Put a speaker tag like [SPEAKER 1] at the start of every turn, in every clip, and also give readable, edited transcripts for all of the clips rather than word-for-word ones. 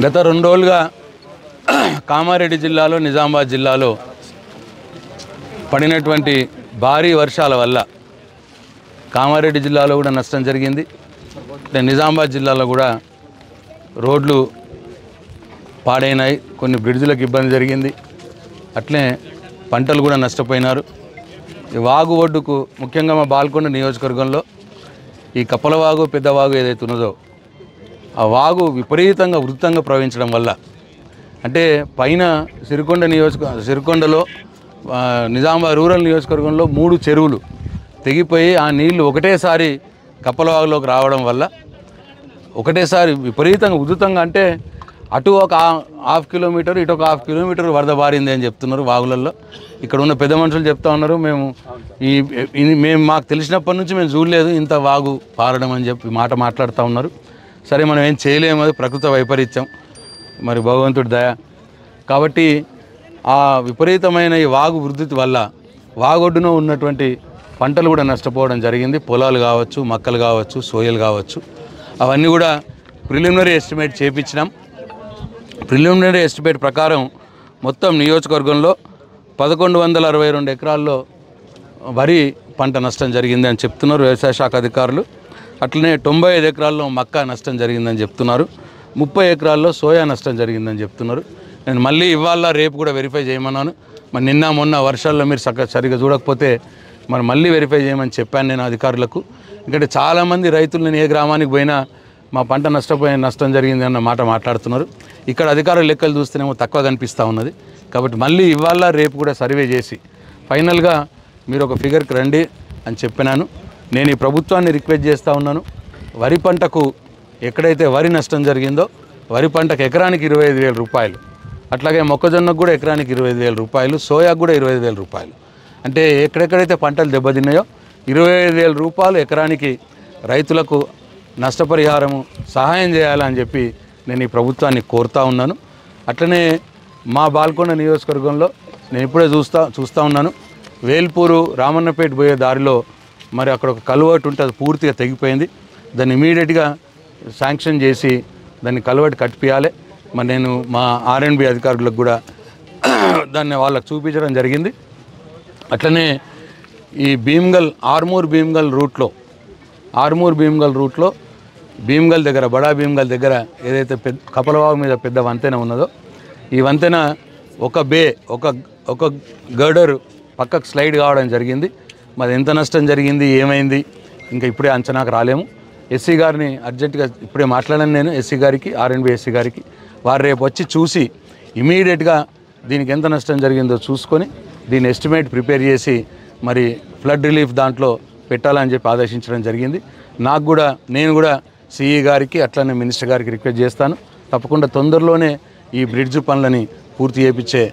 [SPEAKER 1] గత 2 రోజులుగా కామారెడ్డి జిల్లాలో నిజామాబాద్ జిల్లాలో పడినటువంటి భారీ వర్షాల వల్ల కామారెడ్డి జిల్లాలో కూడా నష్టం జరిగింది. నిజామాబాద్ జిల్లాలో కూడా రోడ్లు పాడైనాయి, కొన్ని బ్రిడ్జ్లకు ఇబ్బంది జరిగింది, అట్లే పంటలు కూడా నష్టపోయినారు. ఈ వాగు ఒడ్డుకు ముఖ్యంగా మా బాల్కొండ నియోజకవర్గంలో ఈ కప్పలవాగు పెద్దవాగు ఏదైతే ఉన్నదో ఆ వాగు విపరీతంగా వృత్తంగా ప్రవహించడం వల్ల అంటే పైన సిరికొండలో నిజామాబాద్ రూరల్ నియోజకవర్గంలో 3 చెరువులు తెగిపోయి ఆ నీళ్లు ఒకటేసారి కప్పలవాగులోకి రావడం వల్ల ఒకటేసారి విపరీతంగా ఉధృతంగా అంటే అటు ఒక 1/2 కిలోమీటర్ ఇటు ఒక 1/2 కిలోమీటర్ వరద బారింది అని చెప్తున్నారు వాగులలో. ఇక్కడ ఉన్న పెద్ద మనుషులు చెప్తా ఉన్నారు, మేము మాకు తెలిసినప్పటి నుంచి మేము చూడలేదు ఇంత వాగు పారడం అని చెప్పి మాట్లాడుతూ ఉన్నారు. సరే మనం ఏం చేయలేము, అది ప్రకృతి వైపరీత్యం, మరి భగవంతుడి దయ. కాబట్టి ఆ విపరీతమైన ఈ వాగు వృద్ధి వల్ల వాగొడ్డున ఉన్నటువంటి పంటలు కూడా నష్టపోవడం జరిగింది. పొలాలు కావచ్చు, మక్కలు కావచ్చు, సోయలు కావచ్చు, అవన్నీ కూడా ప్రిలిమినరీ ఎస్టిమేట్ చేయించినాం. ప్రిలిమినరీ ఎస్టిమేట్ ప్రకారం మొత్తం నియోజకవర్గంలో 1162 ఎకరాల్లో వరి పంట నష్టం జరిగింది అని చెప్తున్నారు వ్యవసాయ శాఖ అధికారులు. అట్లనే 95 ఎకరాల్లో మక్క నష్టం జరిగిందని చెప్తున్నారు. 30 ఎకరాల్లో సోయా నష్టం జరిగిందని చెప్తున్నారు. నేను మళ్ళీ ఇవాళ రేపు కూడా వెరిఫై చేయమన్నాను. మరి నిన్న మొన్న వర్షాల్లో మీరు సరిగా చూడకపోతే మరి మళ్ళీ వెరిఫై చేయమని చెప్పాను నేను అధికారులకు. ఎందుకంటే చాలామంది రైతులు నేను ఏ గ్రామానికి పోయినా మా పంట నష్టం జరిగింది అన్న మాట మాట్లాడుతున్నారు. ఇక్కడ అధికారుల లెక్కలు చూస్తేనేమో తక్కువ కనిపిస్తూ ఉన్నది. కాబట్టి మళ్ళీ ఇవాళ రేపు కూడా సర్వే చేసి ఫైనల్గా మీరు ఒక ఫిగర్కి రండి అని చెప్పినాను. నేను ఈ ప్రభుత్వాన్ని రిక్వెస్ట్ చేస్తూ ఉన్నాను, వరి పంటకు ఎక్కడైతే వరి నష్టం జరిగిందో వరి పంటకు ఎకరానికి 25,000 రూపాయలు, అట్లాగే మొక్కజొన్నకు కూడా ఎకరానికి 25,000 రూపాయలు, సోయాకు కూడా 25,000 రూపాయలు, అంటే ఎక్కడెక్కడైతే పంటలు దెబ్బతిన్నాయో 25,000 రూపాయలు ఎకరానికి రైతులకు నష్టపరిహారము సహాయం చేయాలని చెప్పి నేను ఈ ప్రభుత్వాన్ని కోరుతా ఉన్నాను. అట్లనే మా బాల్కొండ నియోజకవర్గంలో నేను ఇప్పుడే చూస్తూ ఉన్నాను, వేల్పూరు రామన్నపేట పోయే దారిలో మరి అక్కడ ఒక కల్వర్ట్ ఉంటే అది పూర్తిగా తెగిపోయింది. దాన్ని ఇమీడియట్గా శాంక్షన్ చేసి దాన్ని కల్వర్ట్ కట్టిపియాలి. మరి నేను మా R&B అధికారులకు కూడా దాన్ని వాళ్ళకు చూపించడం జరిగింది. అట్లనే ఈ ఆర్మూర్ భీమ్గల్ రూట్లో భీమ్గల్ దగ్గర బడా భీమ్గల్ దగ్గర ఏదైతే కపలవాగు మీద పెద్ద వంతెన ఉన్నదో ఈ వంతెన ఒక గర్డర్ పక్కకు స్లైడ్ కావడం జరిగింది. మరి ఎంత నష్టం జరిగింది, ఏమైంది ఇంకా ఇప్పుడే అంచనాకు రాలేము. ఎస్సీ గారిని అర్జెంటుగా ఇప్పుడే మాట్లాడాను నేను ఎస్సీ గారికి, R&B ఎస్సీ గారికి. వారు రేపు వచ్చి చూసి ఇమీడియట్గా దీనికి ఎంత నష్టం జరిగిందో చూసుకొని దీని ఎస్టిమేట్ ప్రిపేర్ చేసి మరి ఫ్లడ్ రిలీఫ్ దాంట్లో పెట్టాలని చెప్పి ఆదేశించడం జరిగింది. నేను కూడా సిఈ గారికి అట్లనే మినిస్టర్ గారికి రిక్వెస్ట్ చేస్తాను, తప్పకుండా తొందరలోనే ఈ బ్రిడ్జ్ పనులని పూర్తి చేయించే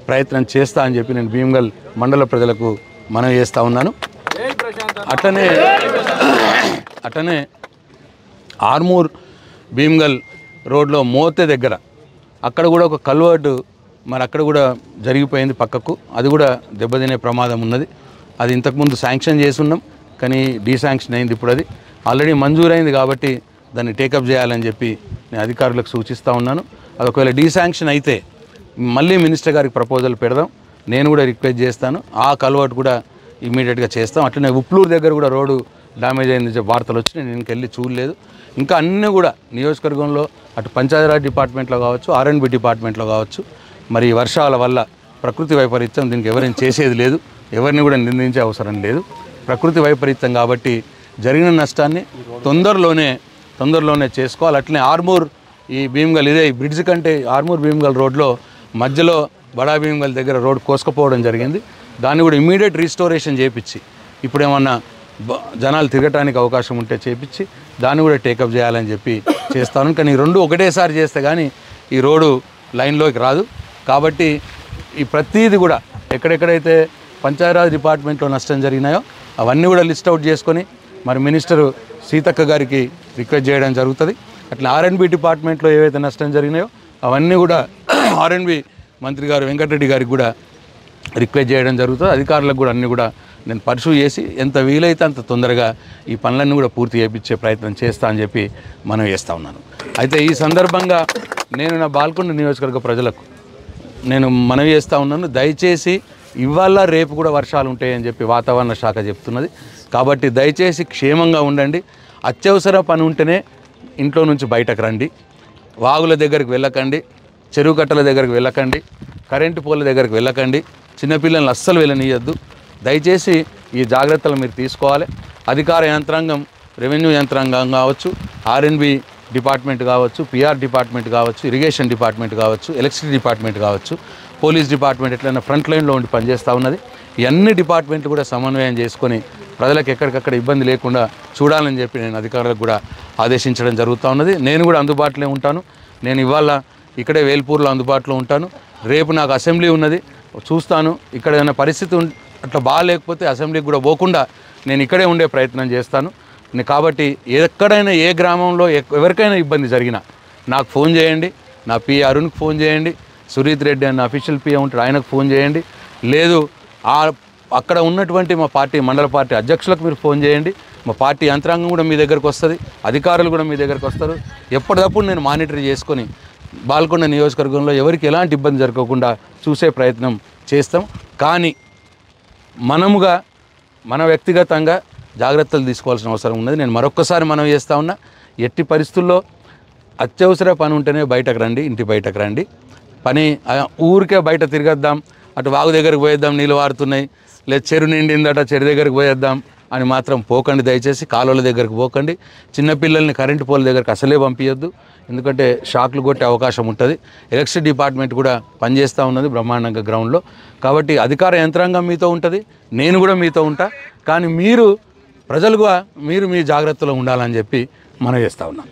[SPEAKER 1] ప్రయత్నం చేస్తా అని చెప్పి నేను భీమ్గల్ మండల ప్రజలకు మనవి చేస్తూ ఉన్నాను. అట్లనే ఆర్మూర్ భీమ్గల్ రోడ్లో మోతే దగ్గర అక్కడ కూడా ఒక కల్వర్ట్ మరి అక్కడ కూడా జరిగిపోయింది పక్కకు, అది కూడా దెబ్బతినే ప్రమాదం ఉన్నది. అది ఇంతకుముందు శాంక్షన్ చేసి ఉన్నాం, కానీ డీశాంక్షన్ అయింది. ఇప్పుడు అది ఆల్రెడీ మంజూరైంది కాబట్టి దాన్ని టేకప్ చేయాలని చెప్పి నేను అధికారులకు సూచిస్తూ ఉన్నాను. అది ఒకవేళ డీశాంక్షన్ అయితే మళ్ళీ మినిస్టర్ గారికి ప్రపోజల్ పెడదాం, నేను కూడా రిక్వెస్ట్ చేస్తాను. ఆ కల్వర్ట్ కూడా ఇమీడియట్గా చేస్తాం. అట్లనే ఉప్లూరు దగ్గర కూడా రోడ్డు డ్యామేజ్ అయింది వార్తలు వచ్చి నేను ఇంకెళ్ళి చూడలేదు. ఇంకా అన్నీ కూడా నియోజకవర్గంలో అటు పంచాయతీరాజ్ డిపార్ట్మెంట్లో కావచ్చు, R&B డిపార్ట్మెంట్లో కావచ్చు, మరి వర్షాల వల్ల ప్రకృతి వైపరీత్యం, దీనికి ఎవరైనా చేసేది లేదు, ఎవరిని కూడా నిందించే అవసరం లేదు. ప్రకృతి వైపరీత్యం కాబట్టి జరిగిన నష్టాన్ని తొందరలోనే చేసుకోవాలి. అట్లనే ఆర్మూర్ ఈ భీమ్గల్ ఈ బ్రిడ్జ్ కంటే ఆర్మూర్ భీమ్గల్ రోడ్లో మధ్యలో బడా భీమ్గల్ దగ్గర రోడ్ కోసుకుపోవడం జరిగింది. దాన్ని కూడా ఇమీడియట్ రీస్టోరేషన్ చేయించి ఇప్పుడు ఏమన్నా జనాలు తిరగటానికి అవకాశం ఉంటే చేయించి దాన్ని కూడా టేకప్ చేయాలని చెప్పి చేస్తాను. కానీ ఈ రెండు ఒకటేసారి చేస్తే కానీ ఈ రోడ్డు లైన్లోకి రాదు. కాబట్టి ఈ ప్రతిదీ కూడా ఎక్కడెక్కడైతే పంచాయతీరాజ్ డిపార్ట్మెంట్లో నష్టం జరిగినాయో అవన్నీ కూడా లిస్ట్ అవుట్ చేసుకొని మరి మినిస్టర్ సీతక్క గారికి రిక్వెస్ట్ చేయడం జరుగుతుంది. అట్లా R&B డిపార్ట్మెంట్లో ఏవైతే నష్టం జరిగినాయో అవన్నీ కూడా R&B మంత్రి గారు వెంకటరెడ్డి గారికి కూడా రిక్వెస్ట్ చేయడం జరుగుతుంది. అధికారులకు కూడా అన్నీ కూడా నేను పర్సూ చేసి ఎంత వీలైతే అంత తొందరగా ఈ పనులన్నీ కూడా పూర్తి చేయించే ప్రయత్నం చేస్తా అని చెప్పి మనం చేస్తూ ఉన్నాను. అయితే ఈ సందర్భంగా నేను నా బాల్కొండ నియోజకవర్గ ప్రజలకు నేను మనవి చేస్తూ ఉన్నాను, దయచేసి ఇవాళ రేపు కూడా వర్షాలు ఉంటాయని చెప్పి వాతావరణ శాఖ చెప్తున్నది. కాబట్టి దయచేసి క్షేమంగా ఉండండి. అత్యవసర పని ఉంటేనే ఇంట్లో నుంచి బయటకు రండి. వాగుల దగ్గరికి వెళ్ళకండి, చెరువు కట్టల దగ్గరికి వెళ్ళకండి, కరెంటు పోల దగ్గరికి వెళ్ళకండి, చిన్నపిల్లల్ని అస్సలు వెళ్ళనీయద్దు. దయచేసి ఈ జాగ్రత్తలు మీరు తీసుకోవాలి. అధికార యంత్రాంగం, రెవెన్యూ యంత్రాంగం కావచ్చు, ఆర్ఎన్బి డిపార్ట్మెంట్ కావచ్చు, పిఆర్ డిపార్ట్మెంట్ కావచ్చు, ఇరిగేషన్ డిపార్ట్మెంట్ కావచ్చు, ఎలక్ట్రిసిటీ డిపార్ట్మెంట్ కావచ్చు, పోలీస్ డిపార్ట్మెంట్ ఎట్లయినా ఫ్రంట్ లైన్లో ఉండి పనిచేస్తూ ఉన్నది. ఈ అన్ని డిపార్ట్మెంట్లు కూడా సమన్వయం చేసుకొని ప్రజలకు ఎక్కడికక్కడ ఇబ్బంది లేకుండా చూడాలని చెప్పి నేను అధికారులకు కూడా ఆదేశించడం జరుగుతూ ఉన్నది. నేను కూడా అందుబాటులో ఉంటాను. నేను ఇవాళ ఇక్కడే వేల్పూర్లో అందుబాటులో ఉంటాను. రేపు నాకు అసెంబ్లీ ఉన్నది, చూస్తాను. ఇక్కడ ఏదైనా పరిస్థితి అట్లా బాగాలేకపోతే అసెంబ్లీకి కూడా పోకుండా నేను ఇక్కడే ఉండే ప్రయత్నం చేస్తాను. కాబట్టి ఎక్కడైనా ఏ గ్రామంలో ఎవరికైనా ఇబ్బంది జరిగినా నాకు ఫోన్ చేయండి, నా పి అరుణ్కి ఫోన్ చేయండి, సురీత్ రెడ్డి అన్న అఫీషియల్ పిఏ ఉంటాడు ఆయనకు ఫోన్ చేయండి, లేదు అక్కడ ఉన్నటువంటి మా పార్టీ మండల పార్టీ అధ్యక్షులకు మీరు ఫోన్ చేయండి. మా పార్టీ యంత్రాంగం కూడా మీ దగ్గరకు వస్తుంది, అధికారులు కూడా మీ దగ్గరకు వస్తారు. ఎప్పటికప్పుడు నేను మానిటర్ చేసుకొని బాల్కొండ నియోజకవర్గంలో ఎవరికి ఎలాంటి ఇబ్బంది జరగకుండా చూసే ప్రయత్నం చేస్తాం. కానీ మన వ్యక్తిగతంగా జాగ్రత్తలు తీసుకోవాల్సిన అవసరం ఉన్నది. నేను మరొక్కసారి మనం చేస్తూ ఉన్నా, ఎట్టి పరిస్థితుల్లో అత్యవసర పని ఉంటేనే బయటకు రండి, ఇంటి బయటకు రండి. పని ఊరికే బయట తిరగద్దాం, అటు వాగు దగ్గరికి పోయేద్దాం, నీళ్ళు వారుతున్నాయి, లేదా చెరువు నిండిందట చెరువు దగ్గరికి పోయేద్దాం అని మాత్రం పోకండి. దయచేసి కాలువల దగ్గరికి పోకండి. చిన్నపిల్లల్ని కరెంటు పోల దగ్గరికి అసలే పంపించద్దు, ఎందుకంటే షాక్లు కొట్టే అవకాశం ఉంటుంది. ఎలక్ట్రిసిటీ డిపార్ట్మెంట్ కూడా పనిచేస్తూ ఉన్నది బ్రహ్మాండంగా గ్రౌండ్లో. కాబట్టి అధికార యంత్రాంగం మీతో ఉంటుంది, నేను కూడా మీతో ఉంటా. కానీ మీరు ప్రజలుగా మీరు మీ జాగ్రత్తలో ఉండాలని చెప్పి మనం చేస్తూ ఉన్నాం.